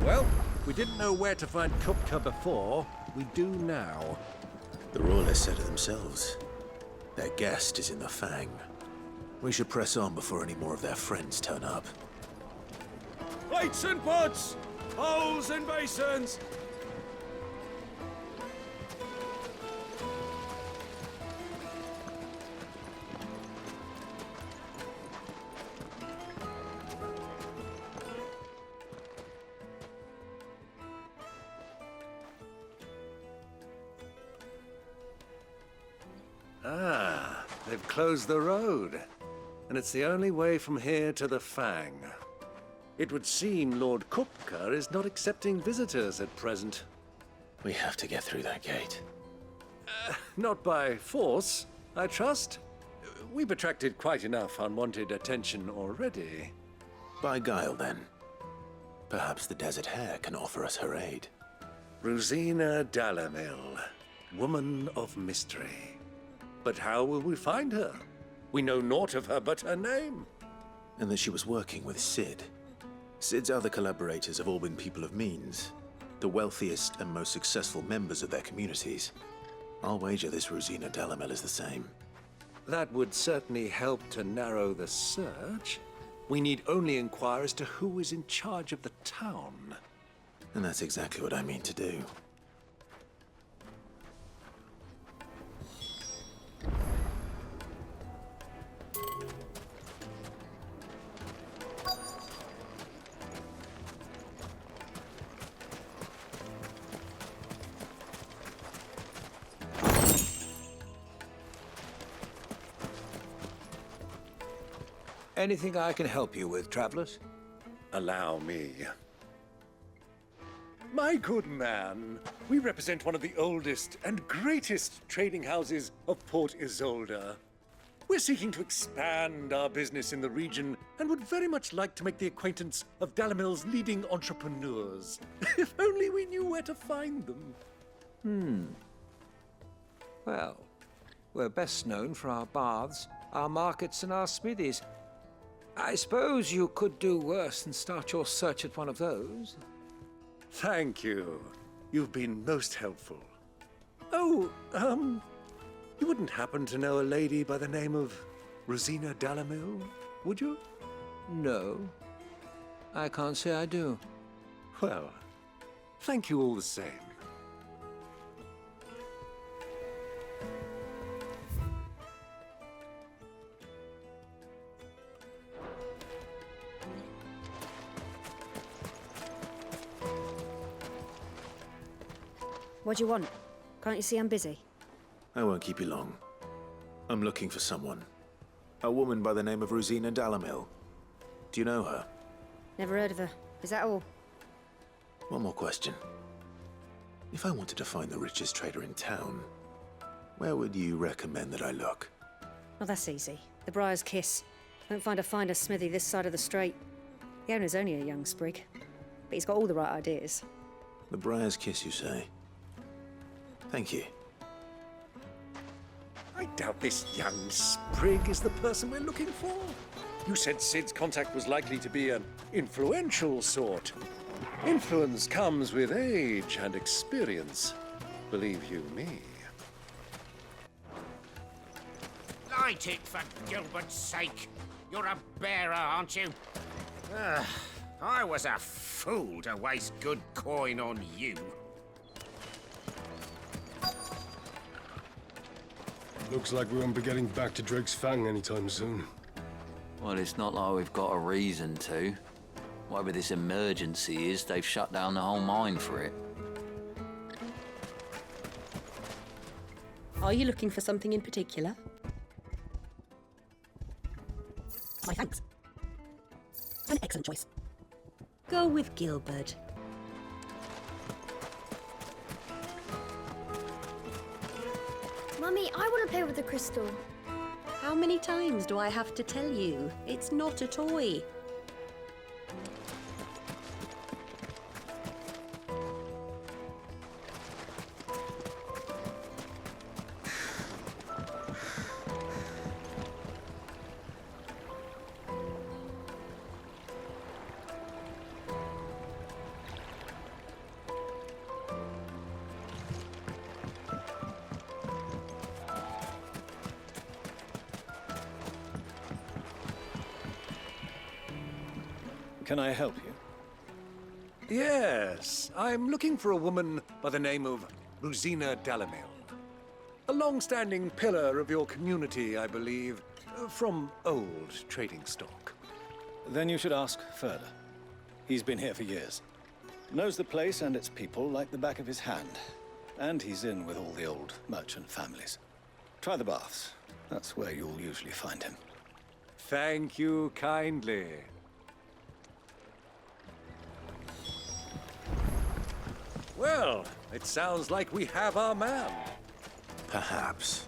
Well, we didn't know where to find Kupka before. We do now. The royalists said it themselves. Their guest is in the Fang. We should press on before any more of their friends turn up. Plates and pots! Bowls and basins! Ah, they've closed the road. And it's the only way from here to the Fang. It would seem Lord Kupka is not accepting visitors at present. We have to get through that gate. Not by force, I trust. We've attracted quite enough unwanted attention already. By guile, then. Perhaps the Desert Hare can offer us her aid. Rужena Dalimil, woman of mystery. But how will we find her? We know naught of her but her name. And that she was working with Sid. Sid's other collaborators have all been people of means, the wealthiest and most successful members of their communities. I'll wager this Rужena Dalimil is the same. That would certainly help to narrow the search. We need only inquire as to who is in charge of the town. And that's exactly what I mean to do. Anything I can help you with, travelers? Allow me. My good man, we represent one of the oldest and greatest trading houses of Port Isolde. We're seeking to expand our business in the region and would very much like to make the acquaintance of Dalimil's leading entrepreneurs. If only we knew where to find them. Well, we're best known for our baths, our markets, and our smithies. I suppose you could do worse than start your search at one of those. Thank you. You've been most helpful. Oh, you wouldn't happen to know a lady by the name of Rужena Dalimil, would you? No, I can't say I do. Well, thank you all the same. What do you want? Can't you see I'm busy? I won't keep you long. I'm looking for someone. A woman by the name of Rужena Dalimil. Do you know her? Never heard of her. Is that all? One more question. If I wanted to find the richest trader in town, where would you recommend that I look? Well, that's easy. The Briar's Kiss. Won't find a finer smithy this side of the strait. The owner's only a young sprig, but he's got all the right ideas. The Briar's Kiss, you say? Thank you. I doubt this young sprig is the person we're looking for. You said Sid's contact was likely to be an influential sort. Influence comes with age and experience, believe you me. Light it, for Gilbert's sake. You're a bearer, aren't you? I was a fool to waste good coin on you. Looks like we won't be getting back to Drake's Fang anytime soon. Well, it's not like we've got a reason to. Whatever this emergency is, they've shut down the whole mine for it. Are you looking for something in particular? My thanks. An excellent choice. Go with Gilbert. Mummy, I want to play with the crystal. How many times do I have to tell you? It's not a toy. Can I help you? Yes, I'm looking for a woman by the name of Ruzena Dalimil. A long-standing pillar of your community, I believe, from old trading stock. Then you should ask further. He's been here for years. Knows the place and its people like the back of his hand. And he's in with all the old merchant families. Try the baths. That's where you'll usually find him. Thank you kindly. Well, it sounds like we have our man. Perhaps.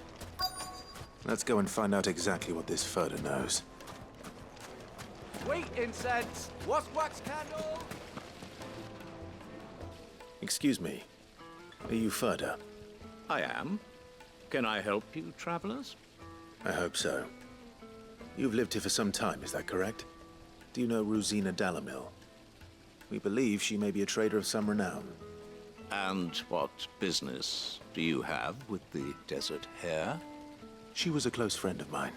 Let's go and find out exactly what this Furder knows. Sweet incense! What's wax candle? Excuse me. Are you Furder? I am. Can I help you, travelers? I hope so. You've lived here for some time, is that correct? Do you know Ruzena Dalimil? We believe she may be a trader of some renown. And what business do you have with the desert hare? She was a close friend of mine.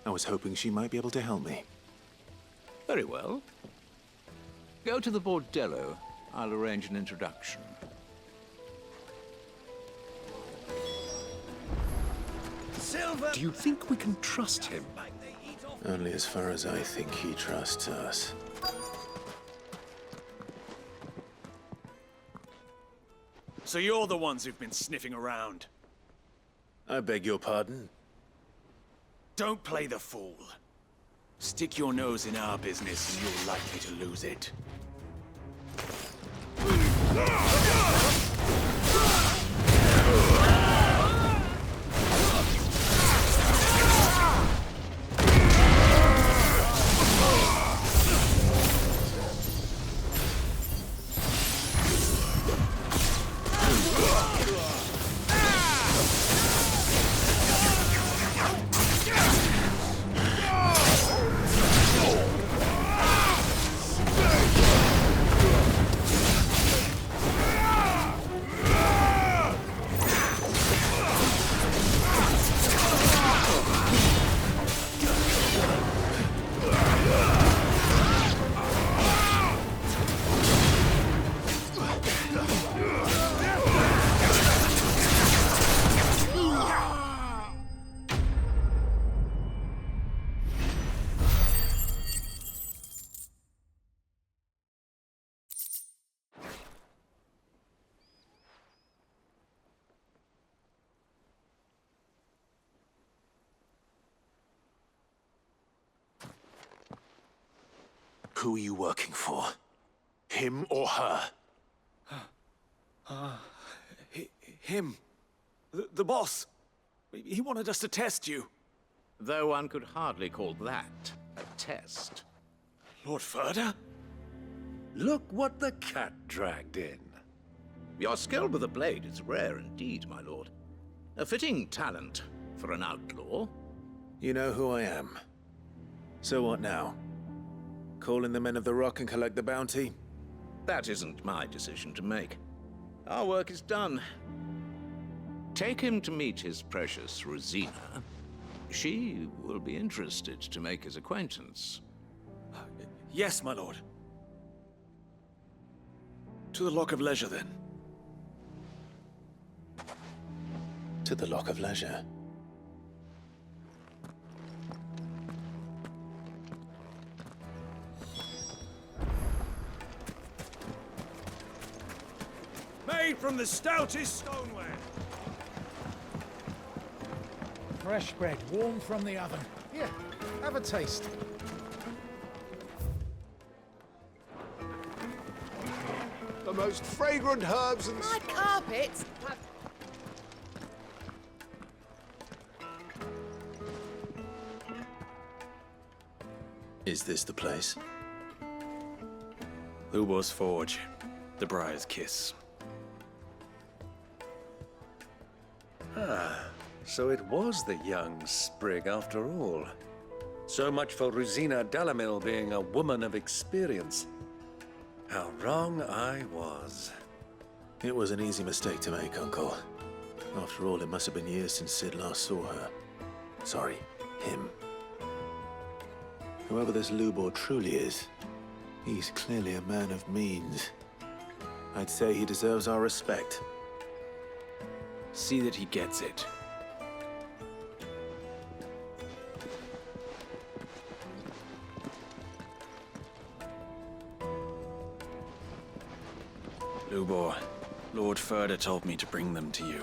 I was hoping she might be able to help me. Very well. Go to the bordello. I'll arrange an introduction. Do you think we can trust him? Only as far as I think he trusts us. So you're the ones who've been sniffing around? I beg your pardon? Don't play the fool. Stick your nose in our business and you're likely to lose it. Who are you working for? Him or her? Him. The boss. He wanted us to test you. Though one could hardly call that a test. Lord Furder? Look what the cat dragged in. Your skill with the blade is rare indeed, my lord. A fitting talent for an outlaw. You know who I am. So what now? Call in the Men of the Rock and collect the bounty? That isn't my decision to make. Our work is done. Take him to meet his precious Ruzena. She will be interested to make his acquaintance. Yes, my lord. To the Lock of Leisure, then. To the Lock of Leisure. Made from the stoutest stoneware. Fresh bread, warm from the oven. Here, have a taste. The most fragrant herbs and... My carpets! Is this the place? Lubo's Forge. The Briar's Kiss. So it was the young sprig after all. So much for Ruzena Dalimil being a woman of experience. How wrong I was. It was an easy mistake to make, Uncle. After all, it must have been years since Sid last saw her. Sorry, him. Whoever this Lubor truly is, He's clearly a man of means. I'd say he deserves our respect. See that he gets it. Lubor, Lord Furder told me to bring them to you.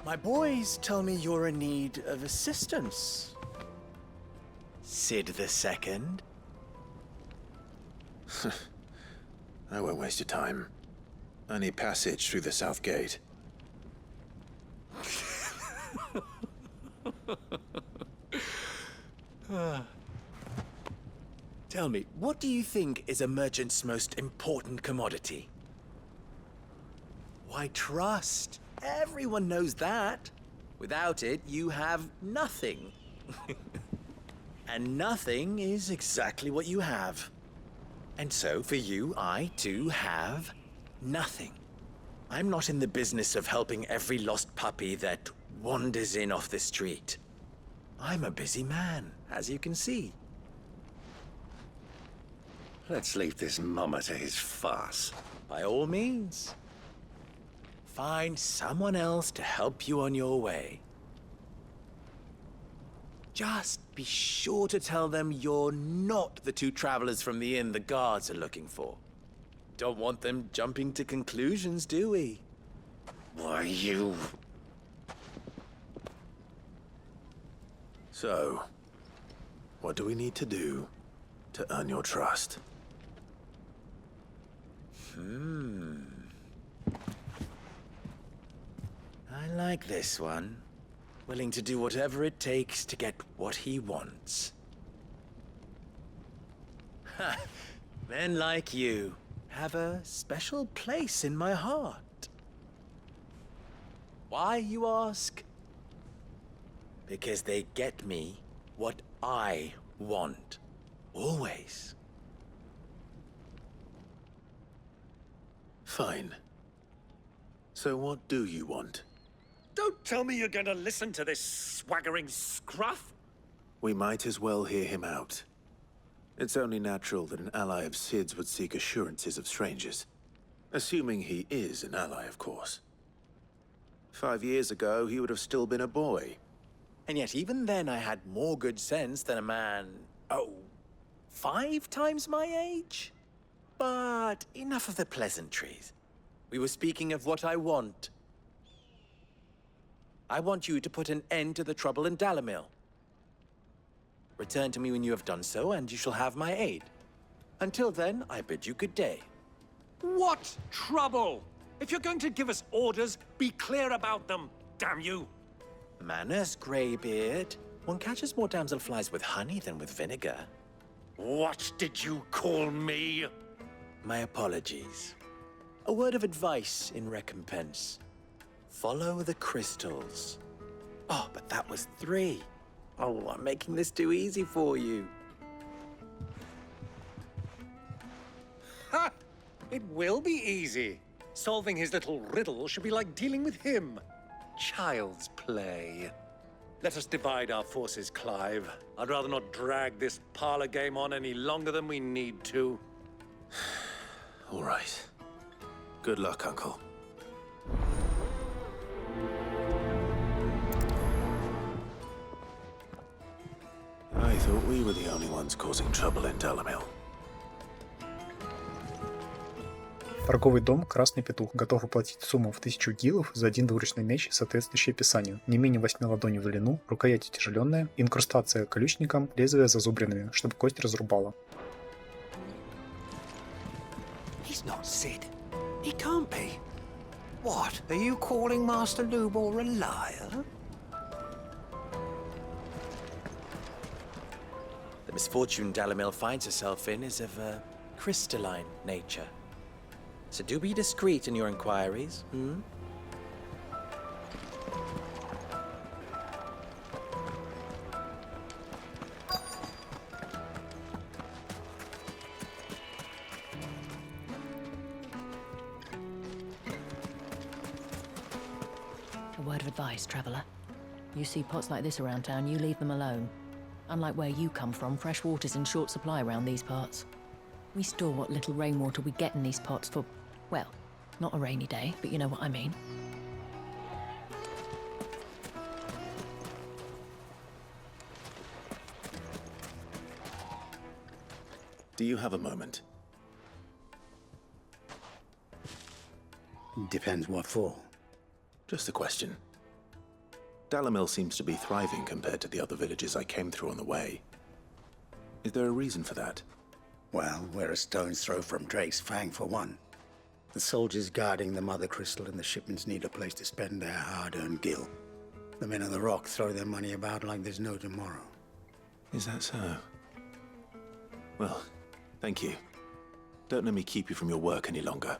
My boys tell me you're in need of assistance. Sid II? I won't waste your time. I need passage through the south gate. Tell me, what do you think is a merchant's most important commodity? Why, trust. Everyone knows that. Without it, you have nothing. And nothing is exactly what you have. And so, for you, I, too, have nothing. I'm not in the business of helping every lost puppy that wanders in off the street. I'm a busy man, as you can see. Let's leave this mummer to his farce. By all means. Find someone else to help you on your way. Just be sure to tell them you're not the two travelers from the inn the guards are looking for. Don't want them jumping to conclusions, do we? Why, you... So, what do we need to do to earn your trust? I like this one. Willing to do whatever it takes to get what he wants. Ha! Men like you have a special place in my heart. Why, you ask? Because they get me what I want. Always. Fine. So what do you want? Don't tell me you're going to listen to this swaggering scruff! We might as well hear him out. It's only natural that an ally of Sid's would seek assurances of strangers. Assuming he is an ally, of course. 5 years ago, he would have still been a boy. And yet even then I had more good sense than a man, 5 times my age? But enough of the pleasantries. We were speaking of what I want. I want you to put an end to the trouble in Dalymil. Return to me when you have done so, and you shall have my aid. Until then, I bid you good day. What trouble? If you're going to give us orders, be clear about them, damn you! Manners, Greybeard. One catches more damselflies with honey than with vinegar. What did you call me? My apologies. A word of advice in recompense. Follow the crystals. Oh, but that was 3. Oh, I'm making this too easy for you. Ha! It will be easy. Solving his little riddle should be like dealing with him. Child's play. Let us divide our forces, Clive. I'd rather not drag this parlor game on any longer than we need to. All right. Good luck, Uncle. I thought we were the only ones causing trouble in Dalymil. Торговый дом «Красный петух» готов оплатить сумму в 1000 гилов за один двуручный меч, соответствующий описанию. Не менее 8 ладоней в длину, рукоять утяжеленная, инкрустация колючником, лезвие зазубренными, чтобы кость разрубала. He's not Sid. He can't be. What, are you calling Master Lubor a liar? The misfortune Dalymil finds herself in is of a crystalline nature. So do be discreet in your inquiries, A word of advice, traveler. You see pots like this around town, you leave them alone. Unlike where you come from, fresh water's in short supply around these parts. We store what little rainwater we get in these pots for, well, not a rainy day, but you know what I mean. Do you have a moment? Depends what for. Just a question. Dallimil seems to be thriving compared to the other villages I came through on the way. Is there a reason for that? Well, we're a stone's throw from Drake's Fang, for one. The soldiers guarding the Mother Crystal and the shipments need a place to spend their hard-earned gil. The men of the Rock throw their money about like there's no tomorrow. Is that so? Well, thank you. Don't let me keep you from your work any longer.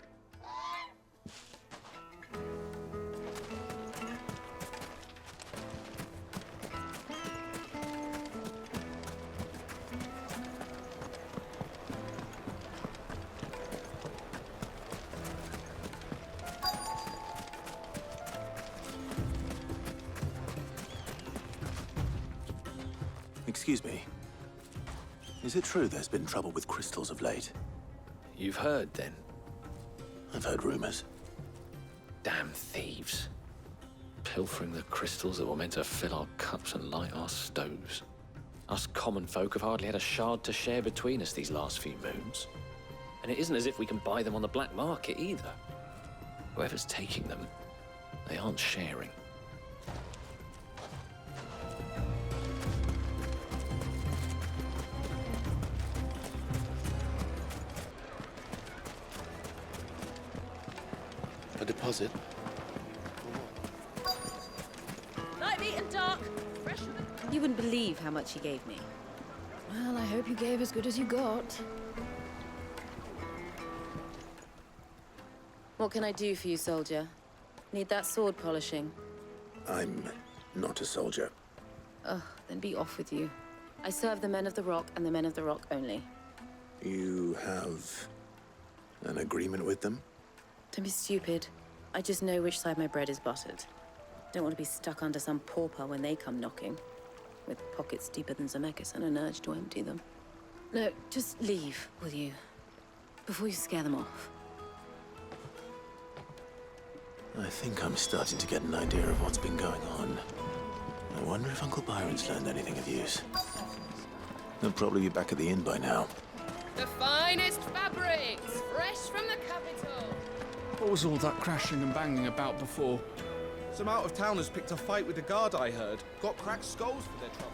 Excuse me. Is it true there's been trouble with crystals of late? You've heard, then? I've heard rumors. Damn thieves. Pilfering the crystals that were meant to fill our cups and light our stoves. Us common folk have hardly had a shard to share between us these last few moons. And it isn't as if we can buy them on the black market either. Whoever's taking them, they aren't sharing. A deposit? Light, meat, and dark. Fresh. You wouldn't believe how much he gave me. Well, I hope you gave as good as you got. What can I do for you, soldier? Need that sword polishing? I'm not a soldier. Ugh, then be off with you. I serve the men of the Rock and the men of the Rock only. You have an agreement with them? Don't be stupid. I just know which side my bread is buttered. Don't want to be stuck under some pauper when they come knocking. With pockets deeper than Zemeckis and an urge to empty them. No, just leave, will you? Before you scare them off. I think I'm starting to get an idea of what's been going on. I wonder if Uncle Byron's learned anything of use. They'll probably be back at the inn by now. The finest fabrics, fresh from the capital. What was all that crashing and banging about before? Some out-of-towners picked a fight with the guard, I heard. Got cracked skulls for their trouble.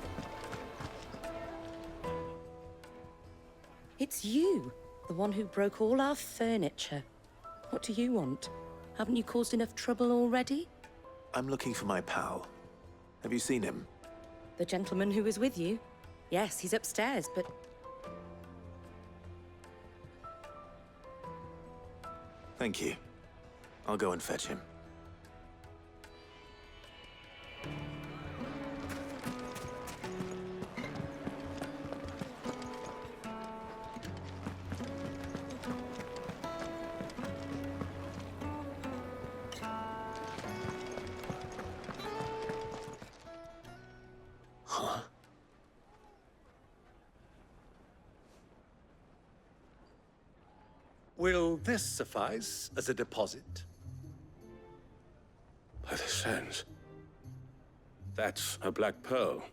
It's you, the one who broke all our furniture. What do you want? Haven't you caused enough trouble already? I'm looking for my pal. Have you seen him? The gentleman who was with you? Yes, he's upstairs, but... Thank you. I'll go and fetch him. Huh? Will this suffice as a deposit? By the sands. That's a black pearl.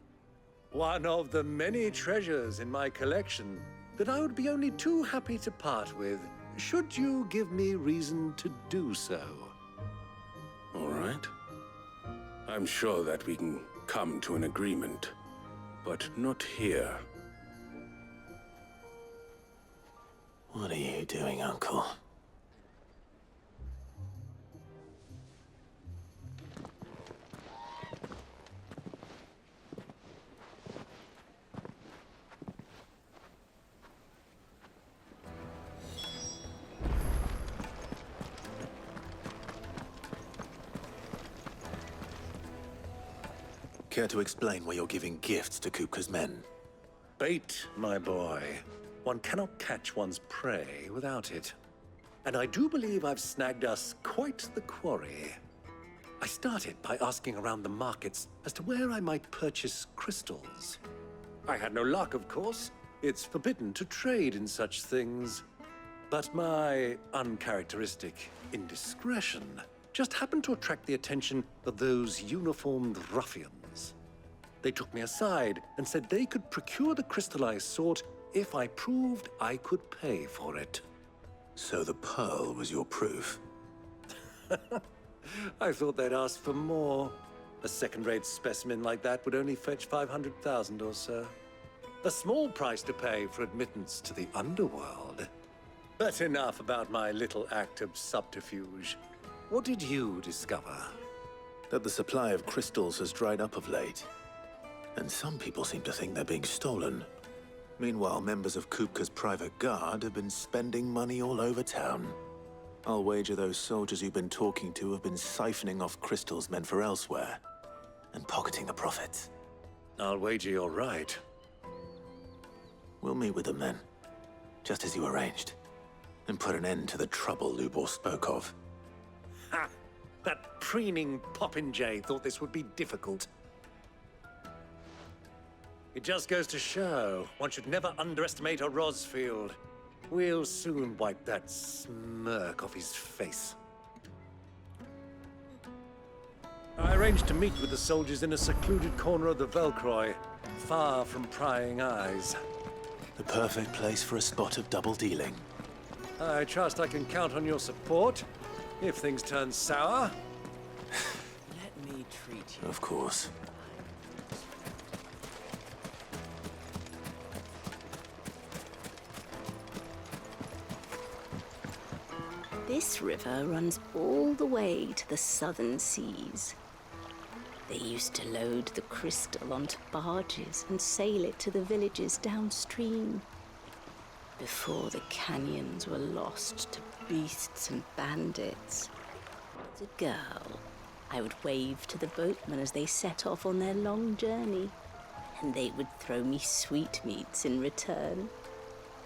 One of the many treasures in my collection that I would be only too happy to part with, should you give me reason to do so. All right. I'm sure that we can come to an agreement, but not here. What are you doing, Uncle? Care to explain why you're giving gifts to Kupka's men? Bait, my boy. One cannot catch one's prey without it. And I do believe I've snagged us quite the quarry. I started by asking around the markets as to where I might purchase crystals. I had no luck, of course. It's forbidden to trade in such things. But my uncharacteristic indiscretion just happened to attract the attention of those uniformed ruffians. They took me aside and said they could procure the crystal I sought if I proved I could pay for it. So the pearl was your proof? I thought they'd ask for more. A second-rate specimen like that would only fetch 500,000 or so. A small price to pay for admittance to the underworld. But enough about my little act of subterfuge. What did you discover? That the supply of crystals has dried up of late. And some people seem to think they're being stolen. Meanwhile, members of Kupka's private guard have been spending money all over town. I'll wager those soldiers you've been talking to have been siphoning off crystals meant for elsewhere, and pocketing the profits. I'll wager you're right. We'll meet with them then, just as you arranged, and put an end to the trouble Lubor spoke of. Ha! That preening popinjay thought this would be difficult. It just goes to show one should never underestimate a Rosfield. We'll soon wipe that smirk off his face. I arranged to meet with the soldiers in a secluded corner of the Velcroy, far from prying eyes. The perfect place for a spot of double dealing. I trust I can count on your support if things turn sour. Let me treat you. Of course. This river runs all the way to the southern seas. They used to load the crystal onto barges and sail it to the villages downstream. Before the canyons were lost to beasts and bandits. As a girl, I would wave to the boatmen as they set off on their long journey, and they would throw me sweetmeats in return.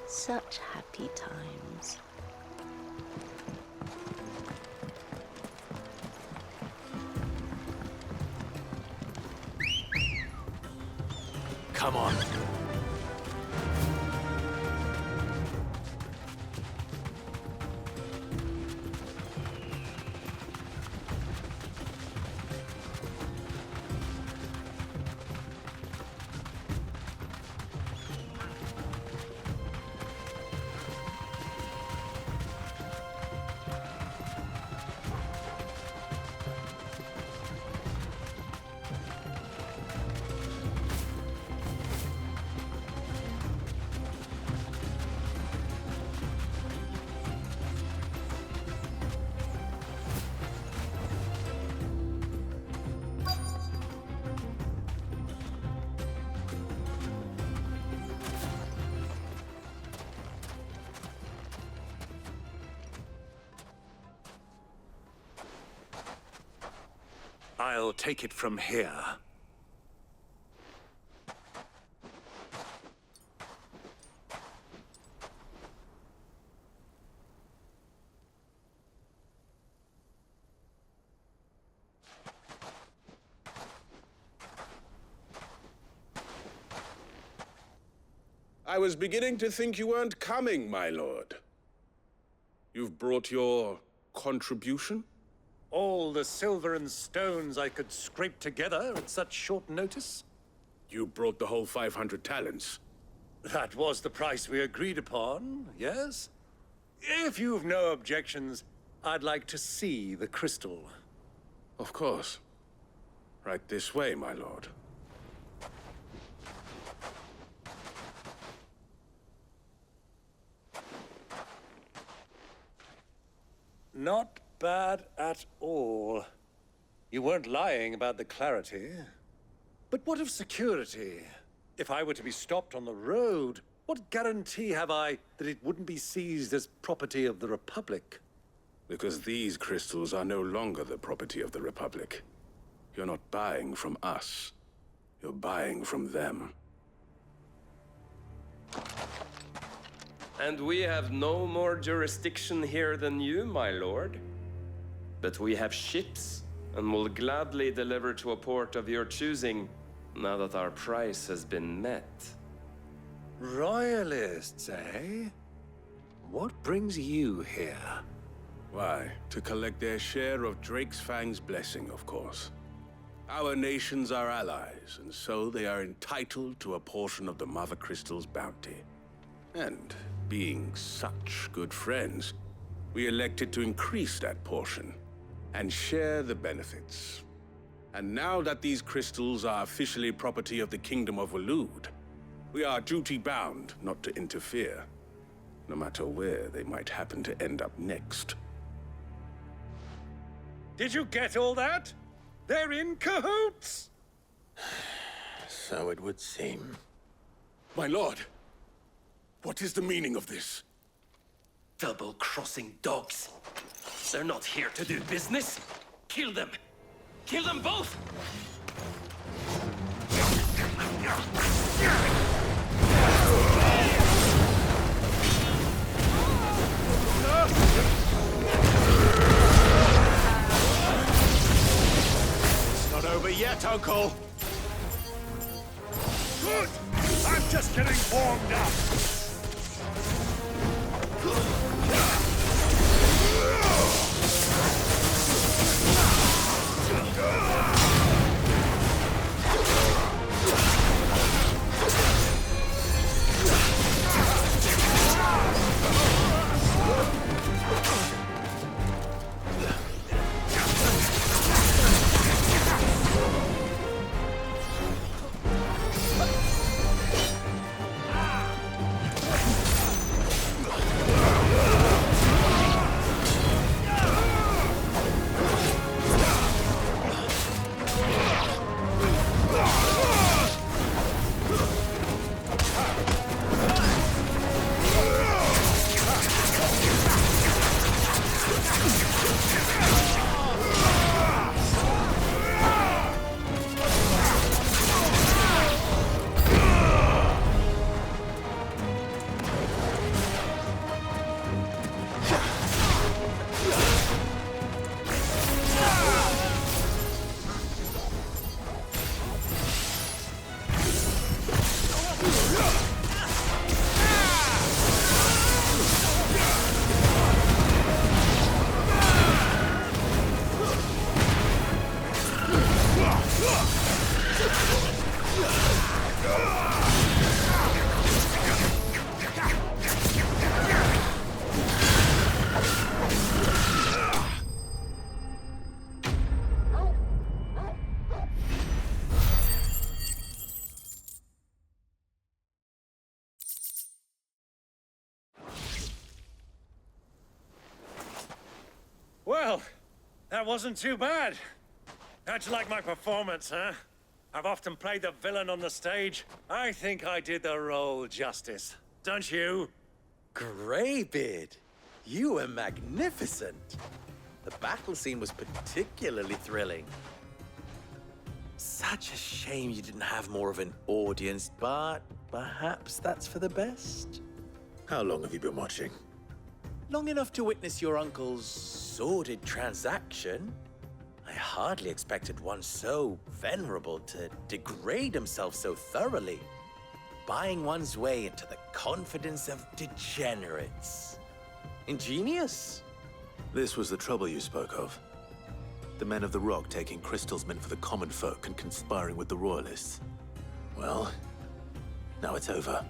Such happy times. Come on. I'll take it from here. I was beginning to think you weren't coming, my lord. You've brought your contribution? All the silver and stones I could scrape together at such short notice? You brought the whole 500 talents. That was the price we agreed upon, yes? If you've no objections, I'd like to see the crystal. Of course. Right this way, my lord. Not bad at all. You weren't lying about the clarity. But what of security? If I were to be stopped on the road, what guarantee have I that it wouldn't be seized as property of the Republic? Because these crystals are no longer the property of the Republic. You're not buying from us. You're buying from them. And we have no more jurisdiction here than you, my lord. But we have ships and will gladly deliver to a port of your choosing, now that our price has been met. Royalists, eh? What brings you here? Why, to collect their share of Drakesfang's blessing, of course. Our nations are allies, and so they are entitled to a portion of the Mother Crystal's bounty. And being such good friends, we elected to increase that portion and share the benefits. And now that these crystals are officially property of the Kingdom of Waloed, we are duty-bound not to interfere, no matter where they might happen to end up next. Did you get all that? They're in cahoots! So it would seem. My lord, what is the meaning of this? Double-crossing dogs. They're not here to do business. Kill them! Kill them both! It's not over yet, Uncle! Good! I'm just getting warmed up! Well, that wasn't too bad. How'd you like my performance, huh? I've often played the villain on the stage. I think I did the role justice. Don't you? Greybeard, you were magnificent. The battle scene was particularly thrilling. Such a shame you didn't have more of an audience, but perhaps that's for the best. How long have you been watching? Long enough to witness your uncle's sordid transaction. I hardly expected one so venerable to degrade himself so thoroughly, buying one's way into the confidence of degenerates. Ingenious. This was the trouble you spoke of. The men of the Rock taking crystals meant for the common folk and conspiring with the Royalists. Well, now it's over.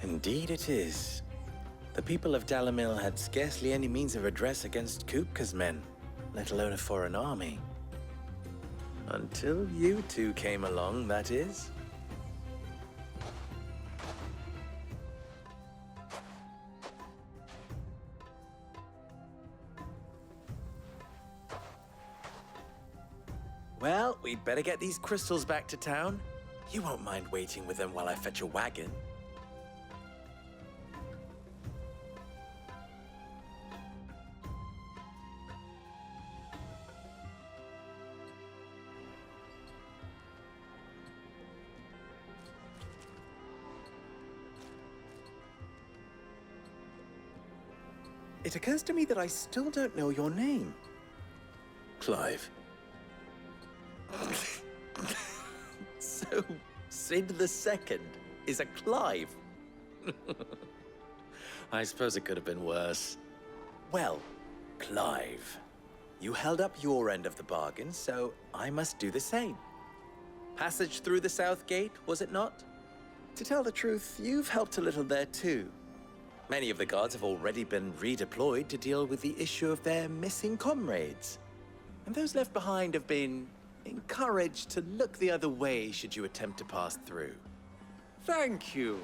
Indeed it is. The people of Dalymil had scarcely any means of redress against Kupka's men, let alone a foreign army. Until you two came along, that is. Well, we'd better get these crystals back to town. You won't mind waiting with them while I fetch a wagon. It occurs to me that I still don't know your name. Clive. So, Sid II is a Clive? I suppose it could have been worse. Well, Clive, you held up your end of the bargain, so I must do the same. Passage through the South Gate, was it not? To tell the truth, you've helped a little there too. Many of the guards have already been redeployed to deal with the issue of their missing comrades. And those left behind have been encouraged to look the other way should you attempt to pass through. Thank you.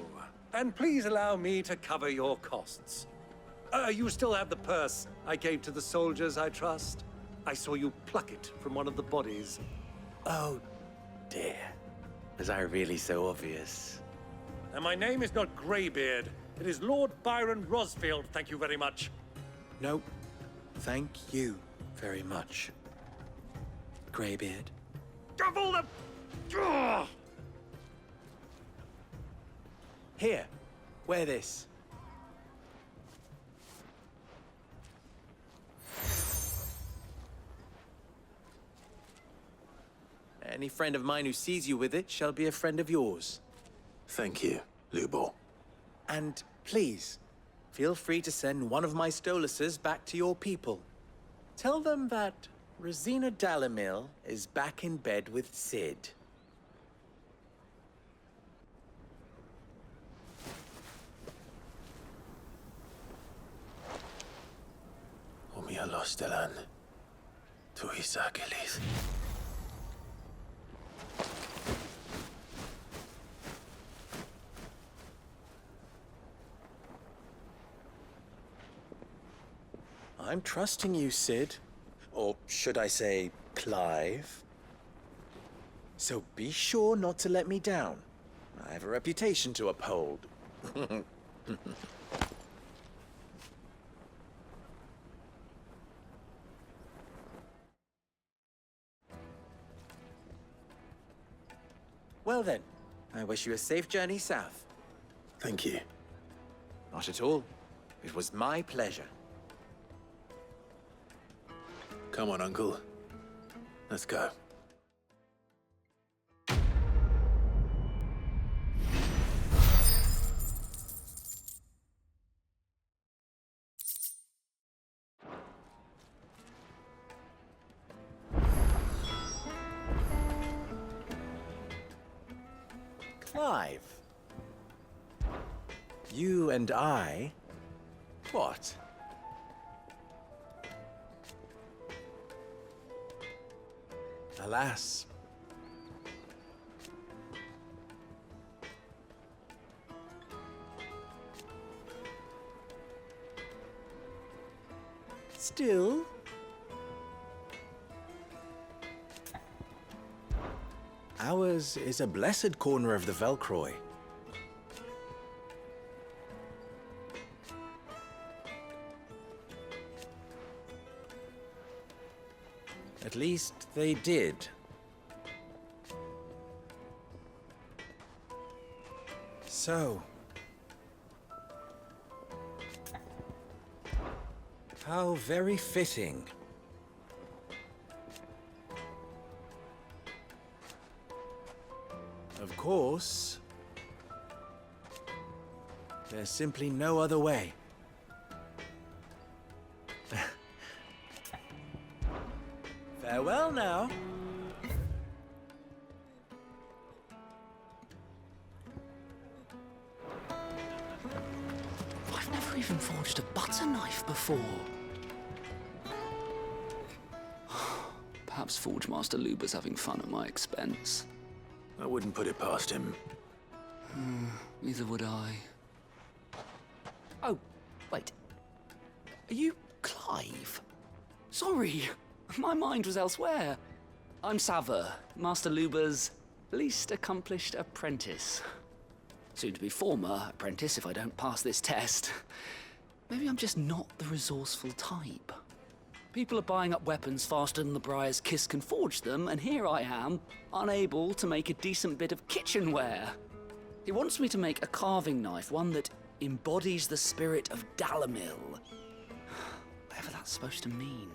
And please allow me to cover your costs. You still have the purse I gave to the soldiers, I trust? I saw you pluck it from one of the bodies. Oh, dear. Was I really so obvious? And my name is not Greybeard. It is Lord Byron Rosfield, thank you very much. No, thank you very much, Greybeard. Of all the... Ugh! Here, wear this. Any friend of mine who sees you with it shall be a friend of yours. Thank you, Lubor. And please, feel free to send one of my Stoluses back to your people. Tell them that Ruzena Dallimil is back in bed with Sid. Omia lostelan. Tuisakelis. I'm trusting you, Sid. Or should I say, Clive? So be sure not to let me down. I have a reputation to uphold. Well then, I wish you a safe journey south. Thank you. Not at all. It was my pleasure. Come on, Uncle. Let's go. Clive. You and I... What? Alas. Still... Ours is a blessed corner of the Velcroy. At least they did. So... how very fitting. Of course, there's simply no other way. Farewell now. I've never even forged a butter knife before. Perhaps Forge Master Luber's having fun at my expense. I wouldn't put it past him. Neither would I. Oh, wait. Are you Clive? Sorry, my mind was elsewhere. I'm Sava, Master Luber's least accomplished apprentice. Soon to be former apprentice if I don't pass this test. Maybe I'm just not the resourceful type. People are buying up weapons faster than the Briar's Kiss can forge them, and here I am, unable to make a decent bit of kitchenware. He wants me to make a carving knife, one that embodies the spirit of Dallimil. Whatever that's supposed to mean.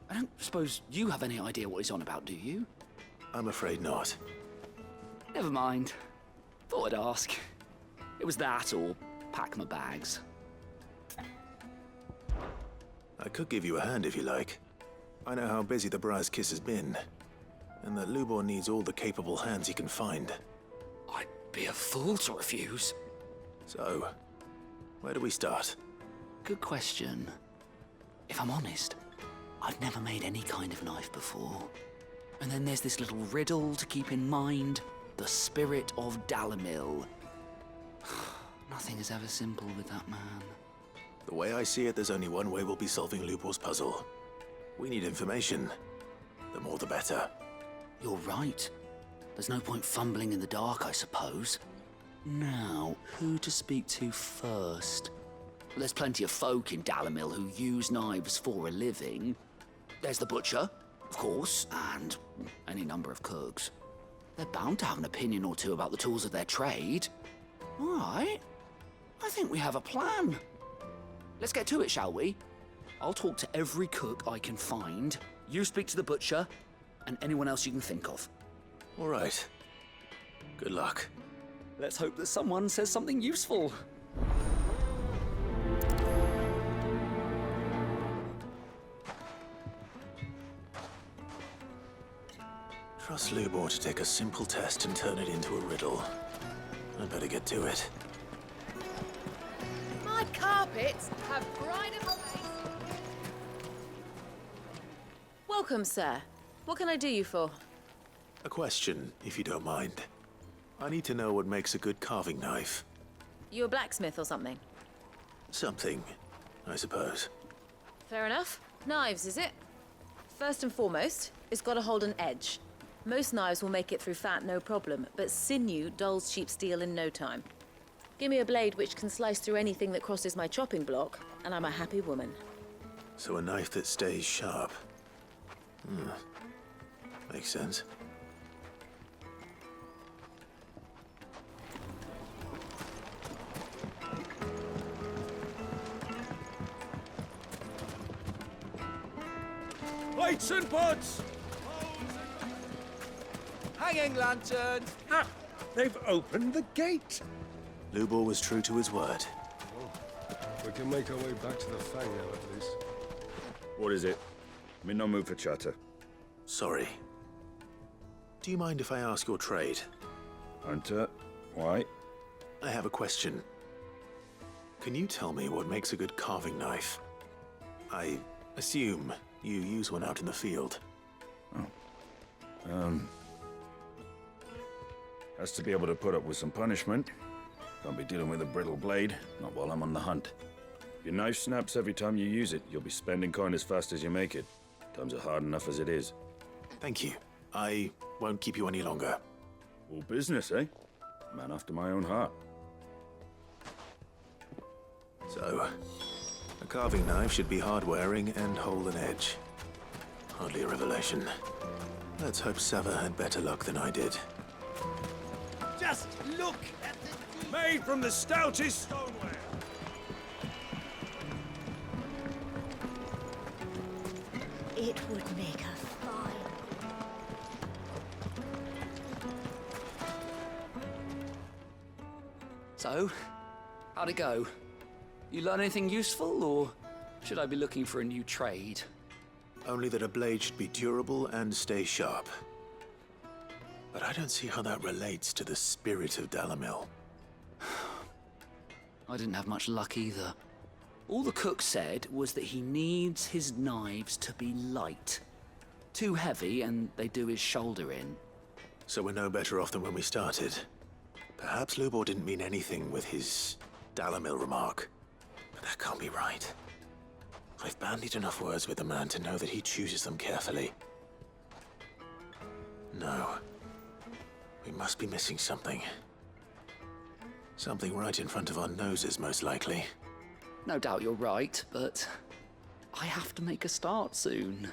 I don't suppose you have any idea what he's on about, do you? I'm afraid not. Never mind. Thought I'd ask. It was that or pack my bags. I could give you a hand if you like. I know how busy the Briar's Kiss has been, and that Lubor needs all the capable hands he can find. I'd be a fool to refuse. So, where do we start? Good question. If I'm honest, I've never made any kind of knife before. And then there's this little riddle to keep in mind. The spirit of Dalymil. Nothing is ever simple with that man. The way I see it, there's only one way we'll be solving Lubor's puzzle. We need information. The more the better. You're right. There's no point fumbling in the dark, I suppose. Now, who to speak to first? There's plenty of folk in Dalymil who use knives for a living. There's the butcher, of course, and any number of cooks. They're bound to have an opinion or two about the tools of their trade. All right. I think we have a plan. Let's get to it, shall we? I'll talk to every cook I can find. You speak to the butcher, and anyone else you can think of. All right. Good luck. Let's hope that someone says something useful. Trust Lubor to take a simple test and turn it into a riddle. I'd better get to it. My carpets have bridal lace. Welcome, sir. What can I do you for? A question, if you don't mind. I need to know what makes a good carving knife. You a blacksmith or something? Something, I suppose. Fair enough. Knives, is it? First and foremost, it's got to hold an edge. Most knives will make it through fat, no problem, but sinew dulls cheap steel in no time. Give me a blade which can slice through anything that crosses my chopping block, and I'm a happy woman. So a knife that stays sharp. Makes sense. Lights and pots! Hanging lanterns! Ah! They've opened the gate! Lubor was true to his word. We can make our way back to the Fang now, at least. What is it? I'm in no mood for chatter. Sorry. Do you mind if I ask your trade? Hunter, why? I have a question. Can you tell me what makes a good carving knife? I assume you use one out in the field. Has to be able to put up with some punishment. Can't be dealing with a brittle blade, not while I'm on the hunt. If your knife snaps every time you use it, you'll be spending coin as fast as you make it. Times are hard enough as it is. Thank you. I won't keep you any longer. All business, eh? Man after my own heart. So, a carving knife should be hard-wearing and hold an edge. Hardly a revelation. Let's hope Sava had better luck than I did. Just look at the... Made from the stoutest stoneware. It would make a fine. So, how'd it go? You learn anything useful, or should I be looking for a new trade? Only that a blade should be durable and stay sharp. But I don't see how that relates to the spirit of Dalymil. I didn't have much luck either. All the cook said was that he needs his knives to be light. Too heavy and they do his shoulder in. So we're no better off than when we started. Perhaps Lubor didn't mean anything with his Dalymil remark. But that can't be right. I've bandied enough words with the man to know that he chooses them carefully. No. We must be missing something. Something right in front of our noses, most likely. No doubt you're right, but I have to make a start soon.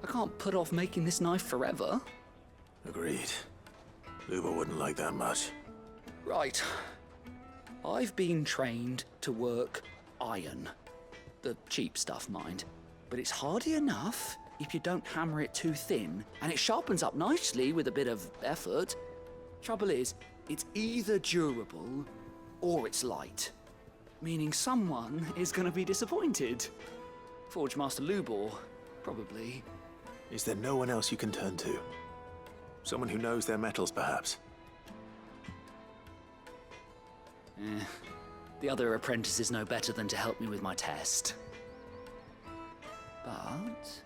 I can't put off making this knife forever. Agreed. Lubor wouldn't like that much. Right. I've been trained to work iron. The cheap stuff, mind. But it's hardy enough if you don't hammer it too thin, and it sharpens up nicely with a bit of effort. Trouble is, it's either durable or it's light. Meaning someone is going to be disappointed. Forge Master Lubor, probably. Is there no one else you can turn to? Someone who knows their metals, perhaps? The other apprentices know better than to help me with my test. But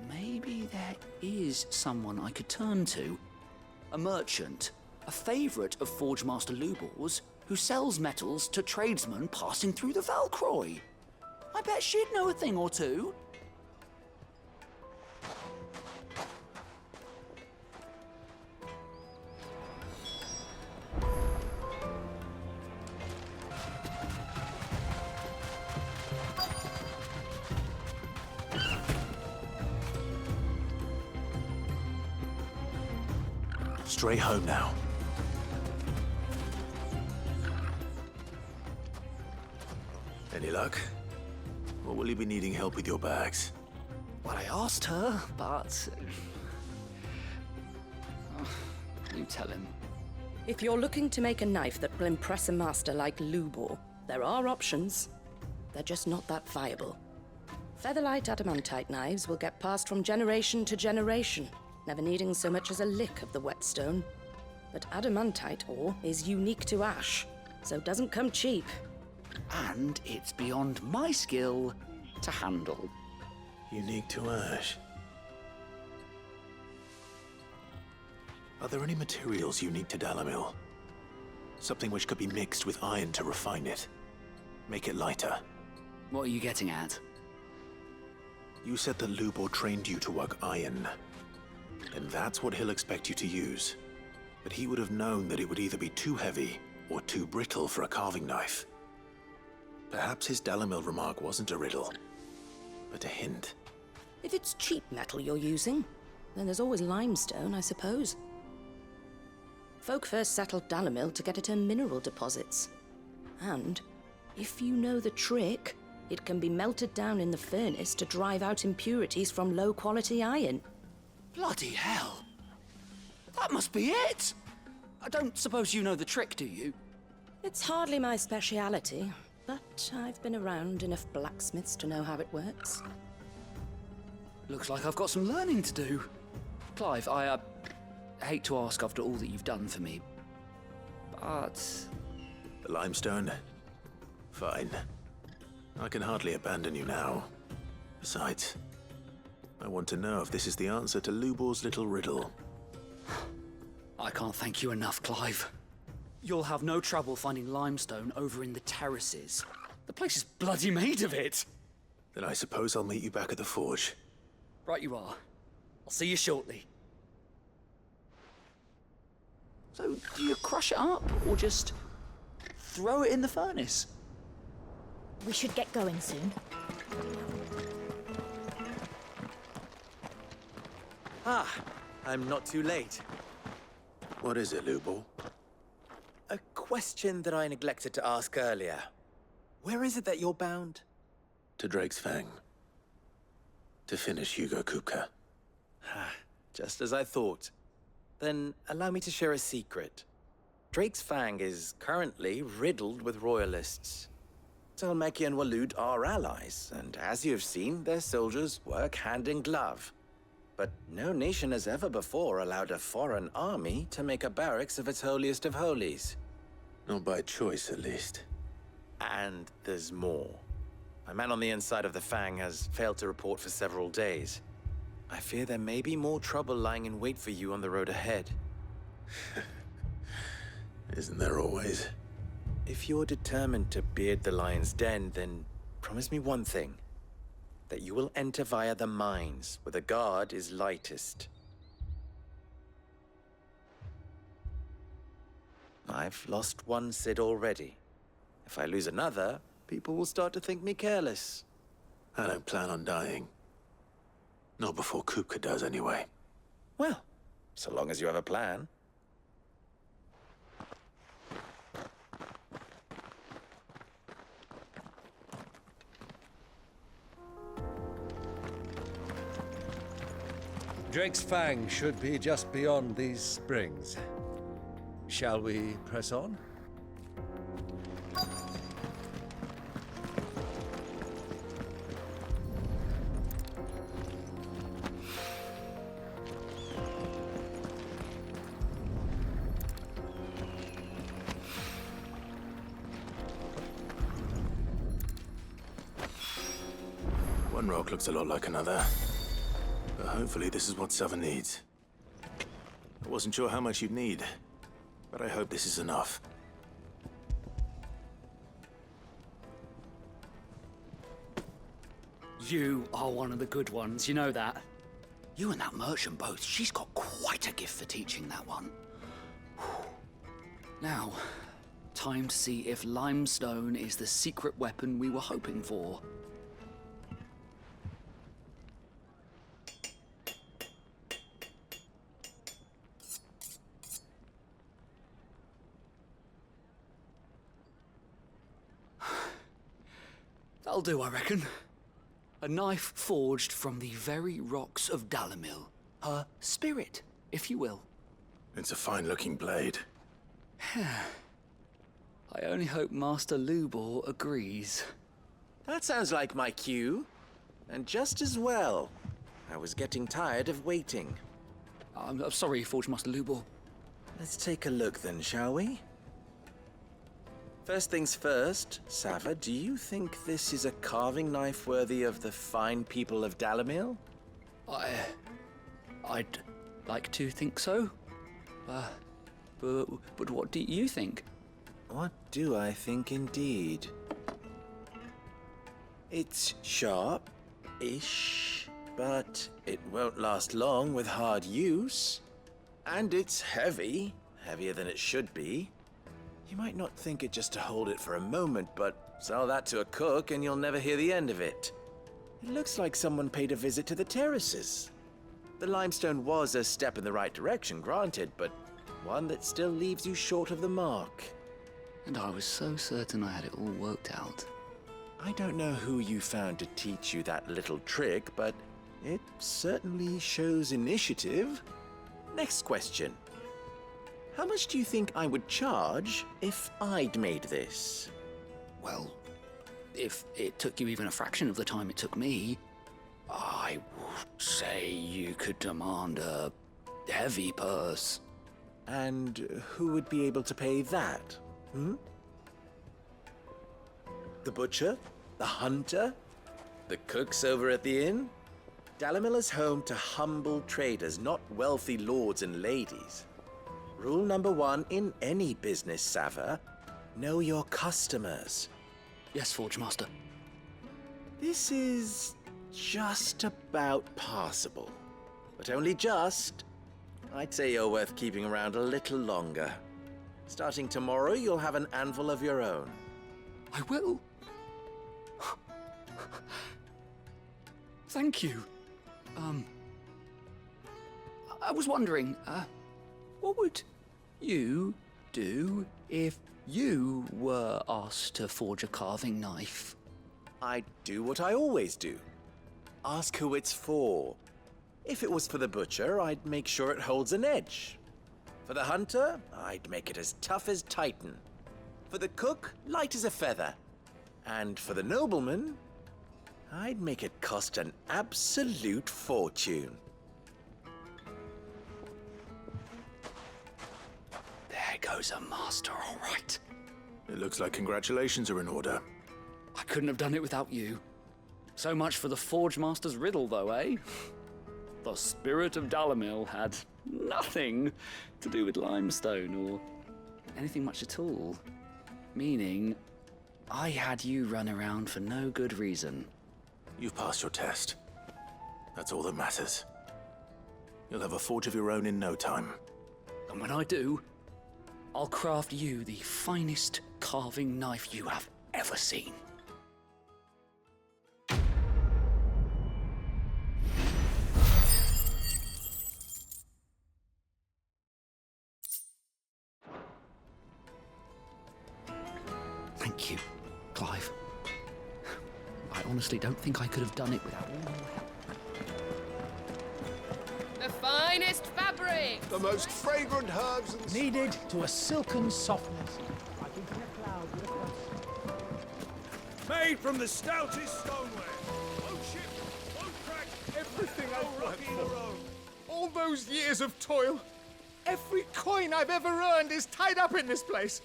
maybe there is someone I could turn to. A merchant, a favourite of Forge Master Lubor's, who sells metals to tradesmen passing through the Valcroy. I bet she'd know a thing or two. Straight home now. Any luck? Or will you be needing help with your bags? Well, I asked her, but... you tell him. If you're looking to make a knife that will impress a master like Lubor, there are options. They're just not that viable. Featherlight adamantite knives will get passed from generation to generation, never needing so much as a lick of the whetstone. But adamantite ore is unique to ash, so doesn't come cheap. And it's beyond my skill to handle. Unique to ash. Are there any materials unique to Dalymil? Something which could be mixed with iron to refine it. Make it lighter. What are you getting at? You said that Lubor trained you to work iron. And that's what he'll expect you to use. But he would have known that it would either be too heavy or too brittle for a carving knife. Perhaps his Dalymil remark wasn't a riddle, but a hint. If it's cheap metal you're using, then there's always limestone, I suppose. Folk first settled Dalymil to get at her mineral deposits. And, if you know the trick, it can be melted down in the furnace to drive out impurities from low-quality iron. Bloody hell! That must be it! I don't suppose you know the trick, do you? It's hardly my speciality, but I've been around enough blacksmiths to know how it works. Looks like I've got some learning to do. Clive, I hate to ask after all that you've done for me, but... The limestone? Fine. I can hardly abandon you now. Besides, I want to know if this is the answer to Lubor's little riddle. I can't thank you enough, Clive. You'll have no trouble finding limestone over in the terraces. The place is bloody made of it. Then I suppose I'll meet you back at the forge. Right you are. I'll see you shortly. So, do you crush it up, or just throw it in the furnace? We should get going soon. Ah, I'm not too late. What is it, Lubor? A question that I neglected to ask earlier. Where is it that you're bound? To Drake's Fang. To finish Hugo Kupka. Just as I thought. Then allow me to share a secret. Drake's Fang is currently riddled with royalists. Talmeki and Walud are allies, and as you've seen, their soldiers work hand in glove. But no nation has ever before allowed a foreign army to make a barracks of its holiest of holies. Not by choice, at least. And there's more. A man on the inside of the Fang has failed to report for several days. I fear there may be more trouble lying in wait for you on the road ahead. Isn't there always? If you're determined to beard the lion's den, then promise me one thing. That you will enter via the mines, where the guard is lightest. I've lost one Cid already. If I lose another, people will start to think me careless. I don't plan on dying. Not before Kupka does, anyway. Well, so long as you have a plan. Drake's Fang should be just beyond these springs. Shall we press on? One rock looks a lot like another. But hopefully this is what Southern needs. I wasn't sure how much you'd need, but I hope this is enough. You are one of the good ones, you know that. You and that merchant both, she's got quite a gift for teaching that one. Now, time to see if limestone is the secret weapon we were hoping for. That'll do, I reckon. A knife forged from the very rocks of Dalymil. Her spirit, if you will. It's a fine-looking blade. I only hope Master Lubor agrees. That sounds like my cue. And just as well. I was getting tired of waiting. I'm sorry, Forge Master Lubor. Let's take a look then, shall we? First things first, Sava, do you think this is a carving knife worthy of the fine people of Dalymil? I'd like to think so. But what do you think? What do I think indeed? It's sharp-ish, but it won't last long with hard use. And it's heavy, heavier than it should be. You might not think it just to hold it for a moment, but sell that to a cook and you'll never hear the end of it. It looks like someone paid a visit to the terraces. The limestone was a step in the right direction, granted, but one that still leaves you short of the mark. And I was so certain I had it all worked out. I don't know who you found to teach you that little trick, but it certainly shows initiative. Next question. How much do you think I would charge if I'd made this? Well, if it took you even a fraction of the time it took me, I would say you could demand a heavy purse. And who would be able to pay that? The butcher? The hunter? The cooks over at the inn? Dalymil is home to humble traders, not wealthy lords and ladies. Rule number 1 in any business, Sava, know your customers. Yes, Forge Master. This is just about passable, but only just. I'd say you're worth keeping around a little longer. Starting tomorrow, you'll have an anvil of your own. I will. Thank you. I was wondering, what would you do if you were asked to forge a carving knife? I'd do what I always do. Ask who it's for. If it was for the butcher, I'd make sure it holds an edge. For the hunter, I'd make it as tough as Titan. For the cook, light as a feather. And for the nobleman, I'd make it cost an absolute fortune. There goes a master, all right. It looks like congratulations are in order. I couldn't have done it without you. So much for the Forge Master's riddle, though, eh? The spirit of Dalymil had nothing to do with limestone or anything much at all. Meaning, I had you run around for no good reason. You've passed your test. That's all that matters. You'll have a forge of your own in no time. And when I do, I'll craft you the finest carving knife you have ever seen. Thank you, Clive. I honestly don't think I could have done it without all your help. The finest fabrics! fabrics! The most fragrant herbs and... Needed to a silken softness. Made from the stoutest stoneware. Won't chip, won't crack, Everything I've worked rocky in a for. row. All those years of toil. Every coin I've ever earned is tied up in this place.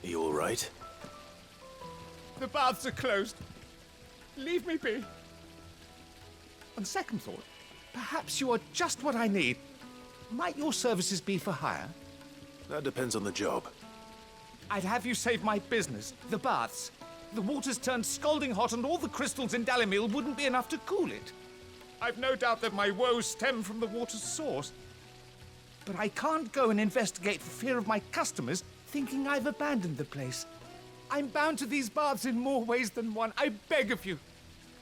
Are you all right? The baths are closed. Leave me be. On second thought, perhaps you are just what I need. Might your services be for hire? That depends on the job. I'd have you save my business, the baths. The water's turned scalding hot and all the crystals in Dalymil wouldn't be enough to cool it. I've no doubt that my woes stem from the water's source. But I can't go and investigate for fear of my customers thinking I've abandoned the place. I'm bound to these baths in more ways than one. I beg of you.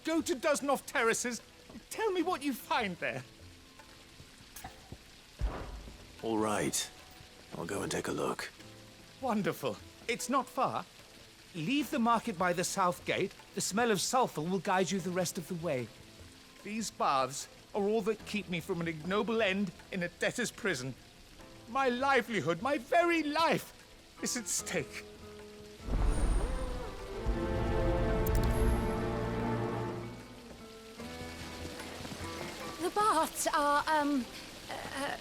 Go to Dusnoff Terraces and tell me what you find there. All right. I'll go and take a look. Wonderful. It's not far. Leave the market by the south gate. The smell of sulphur will guide you the rest of the way. These baths are all that keep me from an ignoble end in a debtor's prison. My livelihood, my very life, is at stake. The baths are,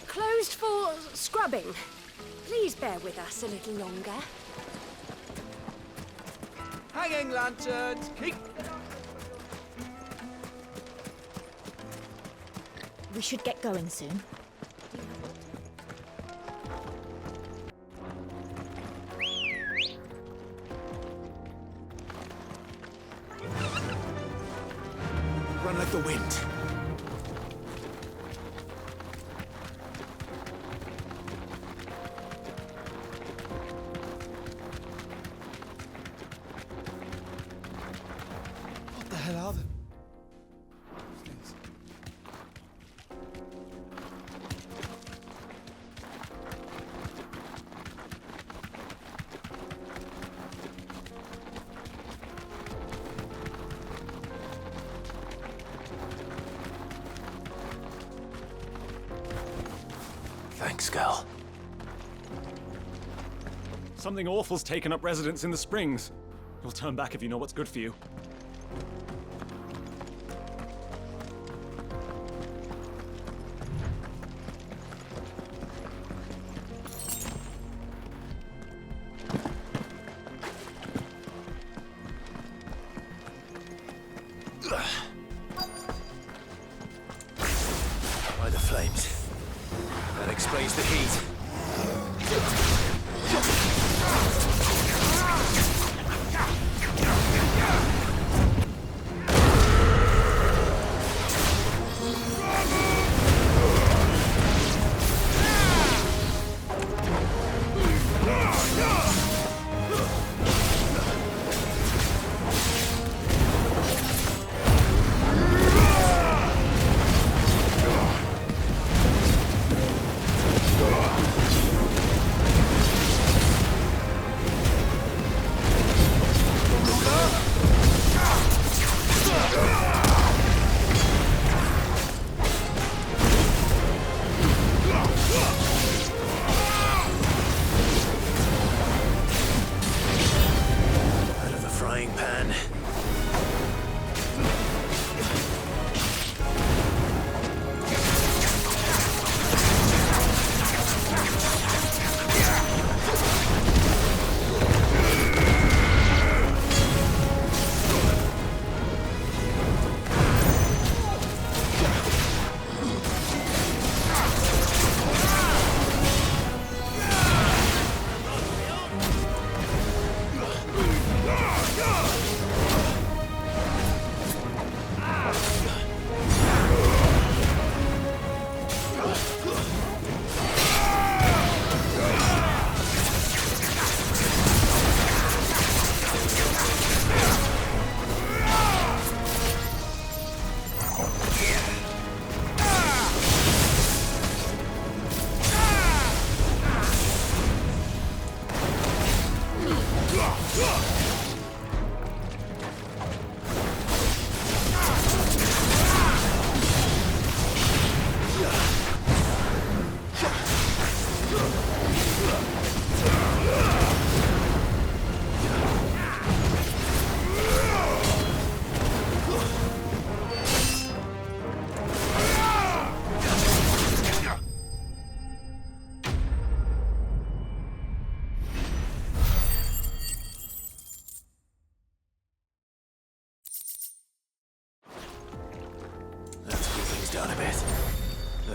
closed for scrubbing. Please bear with us a little longer. Hanging lanterns, keep... We should get going soon. Run like the wind. What the hell are they? Thanks, Gal. Something awful's taken up residence in the springs. You'll turn back if you know what's good for you. By the flames. That explains the heat. Out of the frying pan.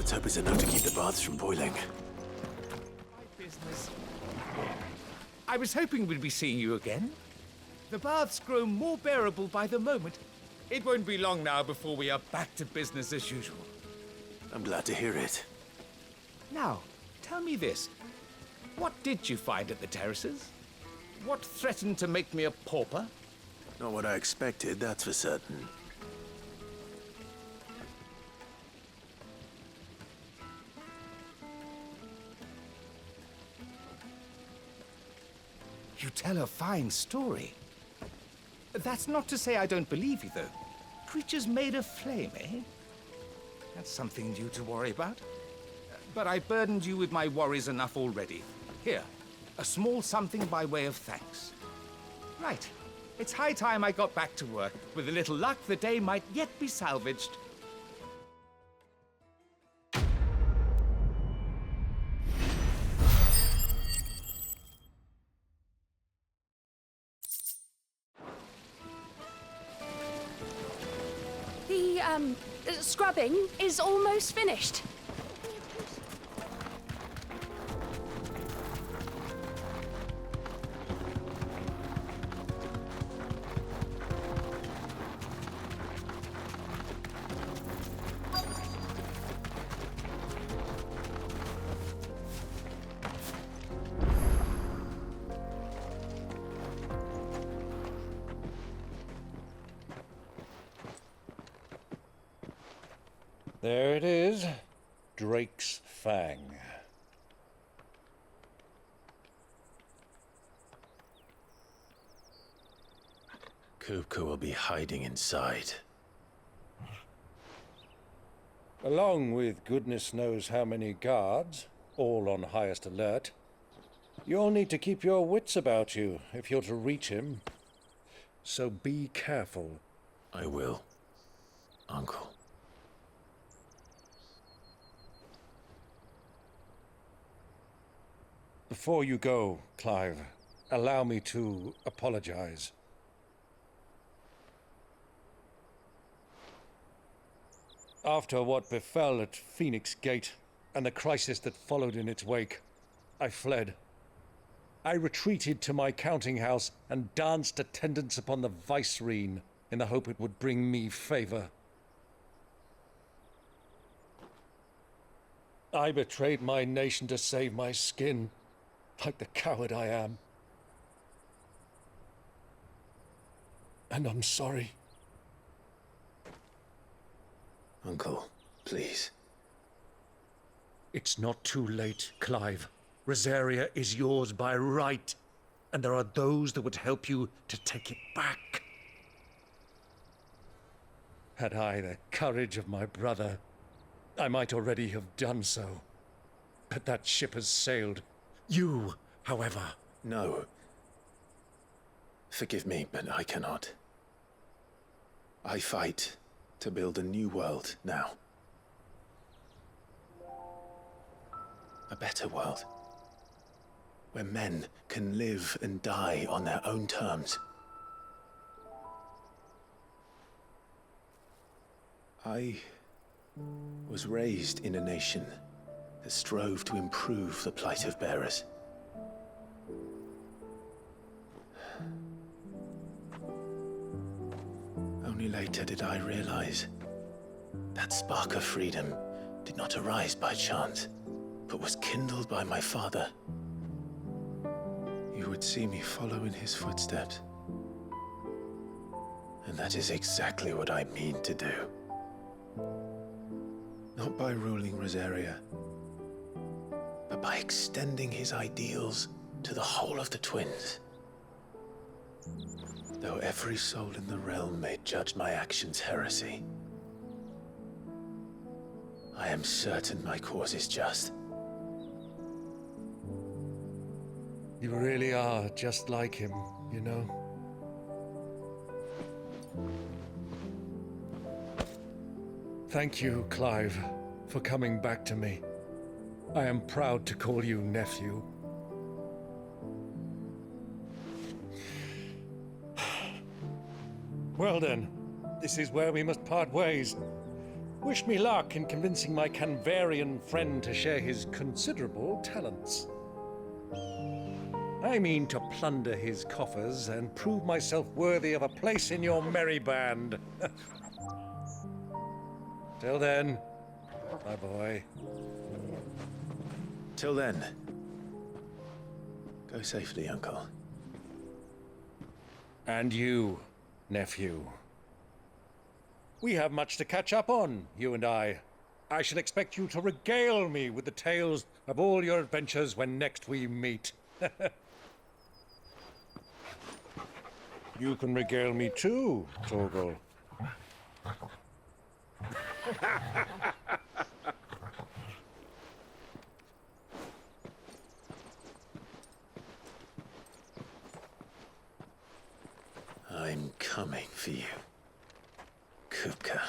Let's hope it's enough to keep the baths from boiling. Business. I was hoping we'd be seeing you again. The baths grow more bearable by the moment. It won't be long now before we are back to business as usual. I'm glad to hear it. Now, tell me this. What did you find at the terraces? What threatened to make me a pauper? Not what I expected, that's for certain. You tell a fine story. That's not to say I don't believe you, though. Creatures made of flame, eh? That's something new to worry about. But I burdened you with my worries enough already. Here, a small something by way of thanks. Right. It's high time I got back to work. With a little luck, the day might yet be salvaged. The scrubbing is almost finished. There it is. Drake's Fang. Kupka will be hiding inside. Along with goodness knows how many guards, all on highest alert. You'll need to keep your wits about you if you're to reach him. So be careful. I will, Uncle. Before you go, Clive, allow me to apologize. After what befell at Phoenix Gate and the crisis that followed in its wake, I fled. I retreated to my counting house and danced attendance upon the vicereine in the hope it would bring me favor. I betrayed my nation to save my skin, like the coward I am. And I'm sorry. Uncle, please. It's not too late, Clive. Rosaria is yours by right, and there are those that would help you to take it back. Had I the courage of my brother, I might already have done so. But that ship has sailed. You, however... No. Forgive me, but I cannot. I fight to build a new world now. A better world. Where men can live and die on their own terms. I was raised in a nation that strove to improve the plight of bearers. Only later did I realize that spark of freedom did not arise by chance, but was kindled by my father. You would see me follow in his footsteps. And that is exactly what I mean to do. Not by ruling Rosaria, but by extending his ideals to the whole of the twins. Though every soul in the realm may judge my actions heresy, I am certain my cause is just. You really are just like him, you know? Thank you, Clive, for coming back to me. I am proud to call you nephew. Well then, this is where we must part ways. Wish me luck in convincing my Canvarian friend to share his considerable talents. I mean to plunder his coffers and prove myself worthy of a place in your merry band. Till then, my boy. Till then, go safely, Uncle. And you, nephew. We have much to catch up on, you and I. I shall expect you to regale me with the tales of all your adventures when next we meet. You can regale me too, Torgal. I'm coming for you, Kupka.